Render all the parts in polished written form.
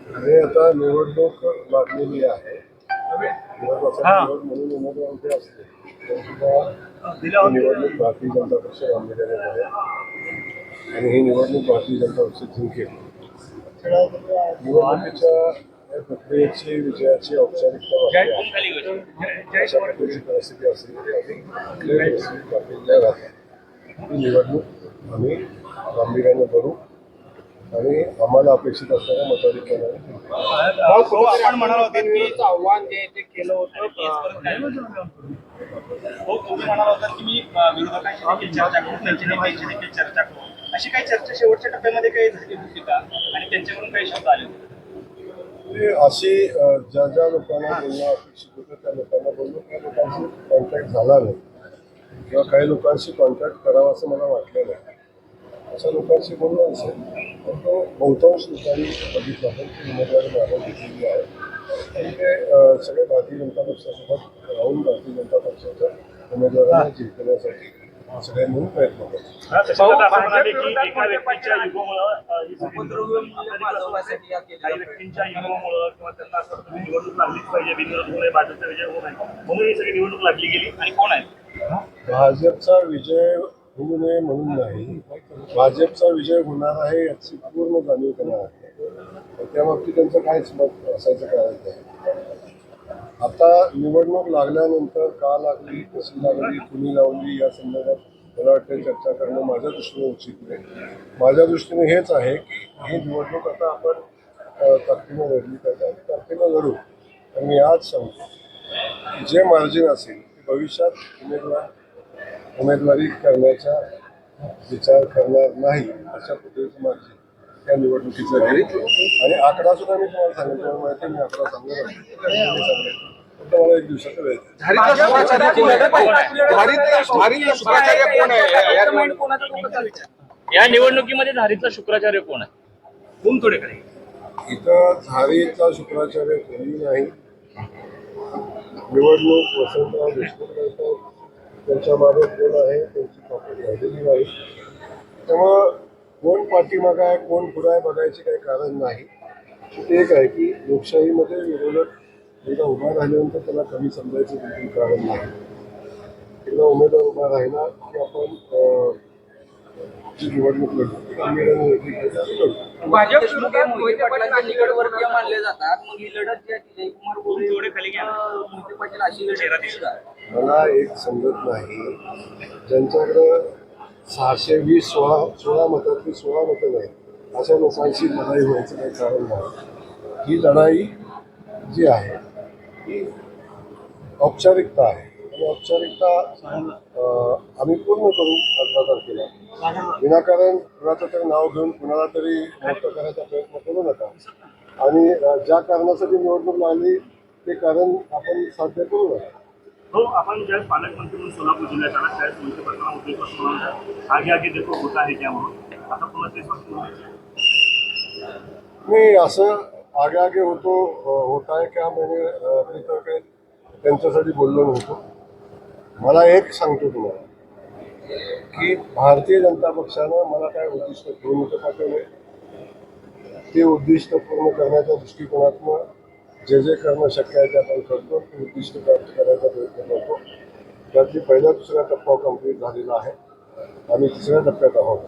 आणि आता निवडणूक लागलेली आहे. निवड म्हणून उमेदवार जे असते सुद्धा निवडणूक भारतीय जनता पक्ष गांभीर्याने आहे आणि ही निवडणूक भारतीय जनता पक्ष जिंकेल. निवडणुकीच्या प्रक्रियेची विजयाची औपचारिकता अशा प्रकारची परिस्थिती असेल ही निवडणूक आम्ही गांभीर्याने करू आणि आम्हाला अपेक्षित असणाऱ्या मताधिक्याने आपण म्हणाल होते की आव्हान जे ते केलं होतं. तुम्ही म्हणाल होता की मी विरोधकांशी देखील चर्चा करू, त्यांच्या नेत्यांशी देखील चर्चा करू, अशी काही चर्चा शेवटच्या टप्प्यामध्ये काही झाली होती का आणि त्यांच्याकडून काही शब्द आले होते? अशी ज्या ज्या लोकांना बोलणं अपेक्षित होतं त्या लोकांना बोलणं, त्या लोकांशी कॉन्टॅक्ट झाला नाही किंवा काही लोकांशी कॉन्टॅक्ट करावा असं मला वाटलं नाही. अशा लोकांशी बोलणं असेल तर तो बहुतांश लोकांनी बघितला असेल की उमेदवारी मागणी घेतलेली आहे आणि ते सगळे भारतीय जनता पक्षासोबत राहून भारतीय जनता पक्षाच्या उमेदवारांना जिंकण्यासाठी सगळे म्हणून प्रयत्न करतात. भाजपचा विजय होऊ नये म्हणून नाही, भाजपचा विजय होणार आहे याची पूर्ण जाणीव त्यांना आहे. त्या बाबतीत त्यांचं काहीच मत असायचं कारण नाही. आता निवडणूक लागल्यानंतर का लागली, कशी लागली, कुणी लावली या संदर्भात मला वाटतं चर्चा करणं माझ्या दृष्टीने उचित नाही. माझ्या दृष्टीने हेच आहे की ही निवडणूक आता आपण ताकदीनं लढली पाहिजे आणि ताकदीनं लढू. आणि मी आज सांगतो जे मार्जिन असेल ते भविष्यात उमेदवारी करण्याचा विचार करणार नाही अशा पद्धतीचं मार्जिन त्या निवडणुकीचं घेईल. आणि आकडा सुद्धा मी तुम्हाला सांगेन, तुम्हाला माहिती मी आकडा सांगणार फक्त मला एक दिवसाचा वेळ या निवडणुकीमध्ये झारीतला शुक्राचार्य कोण आहे? कोण थोडे काही इथं झारीतला शुक्राचार्य कोणी नाही. निवडणूक वसंतराव देशमुख करतात, त्यांच्या मागे कोण आहे त्यांची कॉपी राहिलेली नाही. त्यामुळं कोण पाठीमागं आहे कोण पुढं आहे बघायचे काही कारण नाही. ते एक आहे की लोकशाहीमध्ये विरोधक एकदा उभा राहिल्यानंतर त्याला कमी समजायचं देखील कारण नाही. एकदा उमेदवार उभा राहिला की आपण जी निवडणूक लढतो गांभीर्याने भाजप मोहिते पाटलांच्या निकटवर्तीय मानले जातात. मग ही लढत जी आहे ती जयकुमार गोरे मोहिते पाटील अशी लढत मला एक समजत नाही. ज्यांच्याकडं 620 16 मतातली 16 मतं नाही अशा लोकांशी लढाई व्हायचं काही कारण नाही. ही लढाई जी आहे ही औपचारिकता आहे आणि औपचारिकता आम्ही पूर्ण करू 18 तारखेला. विनाकारण कुणाचं तरी नाव घेऊन कुणाला तरी मोठं करायचा प्रयत्न करू नका आणि ज्या कारणासाठी निवडणूक लागली ते कारण आपण साध्य करू नका. हो, आपण ज्यावेळेस पालकमंत्री म्हणून सोलापूर जिल्ह्यात आला त्यावेळेस मोहिते पाटलांना उद्देश आगे आगे देखो होता आहे क्या म्हणून आता पुन्हा तेच मी असं आगे आगे होत आहे का म्हणजे मी तर काही त्यांच्यासाठी बोललो नव्हतो. मला एक सांगतो तुम्हाला की भारतीय जनता पक्षानं मला काय उद्दिष्ट घेऊन होतं पाठवले ते उद्दिष्ट पूर्ण करण्याच्या दृष्टिकोनातून जे जे करणं शक्य आहे ते आपण करतो. ते उद्दिष्ट प्राप्त करायचा प्रयत्न करतो. त्यातली पहिला दुसरा टप्पा कंप्लीट झालेला आहे. आम्ही तिसऱ्या टप्प्यात आहोत.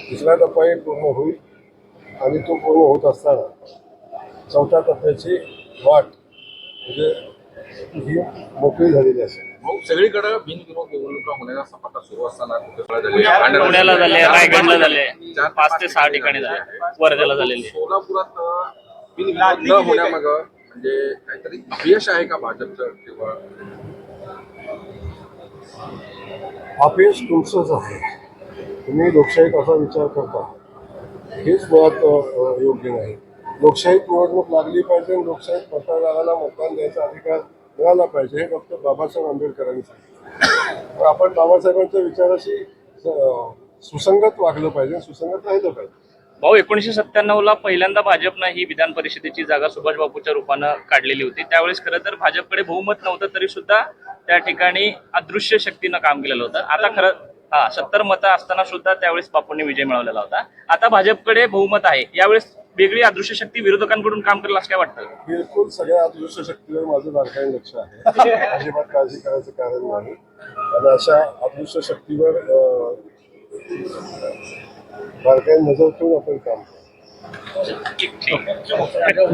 तिसरा टप्पाही पूर्ण होईल आणि तो पूर्ण होत असताना चौथ्या टप्प्याची वाट म्हणजे ही मोकळी झालेली असेल. सगळीकडे बिनविरोध निवडणुका होण्याचा सपाटा सुरू असताना पुण्याला झाले, रायगडला झाले, 5 ते 6 ठिकाणी झाले, वर्ध्याला झालेले. सोलापुरात बिनविरोध न होण्यामाग म्हणजे काहीतरी अपयश आहे का भाजपचं किंवा अपयश तुमचंच आहे. तुम्ही लोकशाहीत असा विचार करता हेच मुळात योग्य नाही. लोकशाहीत निवडणूक लागली पाहिजे आणि लोकशाहीत मतदाराला मतदान द्यायचा अधिकार मिळाला पाहिजे हे डॉक्टर बाबासाहेब आंबेडकरांनी सांगितलं. आपण बाबासाहेबांच्या विचाराशी सुसंगत वागलं पाहिजे, सुसंगत राहिलं पाहिजे. भाऊ, 1997ला पहिल्यांदा भाजपनं ही विधान परिषदेची जागा सुभाष बाबूच्या रूपानं काढलेली होती. त्यावेळेस खरं तर भाजपकडे बहुमत नव्हतं तरी सुद्धा त्या ठिकाणी अदृश्य शक्तीनं काम केलेलं होतं. आता खरं हा 70 मतं असताना सुद्धा त्यावेळेस बापूंनी विजय मिळवलेला होता. आता भाजपकडे बहुमत आहे, यावेळेस वेगळी अदृश्य शक्ती विरोधकांकडून काम करेल असं काय वाटतं? बिलकुल सगळ्या अदृश्य शक्तीवर माझं बारकाईने लक्ष आहे. अजिबात काळजी करायचं कारण नाही. आणि अशा अदृश्य शक्तीवर बारकाईने नजर ठेवून आपण काम करू. ठीक.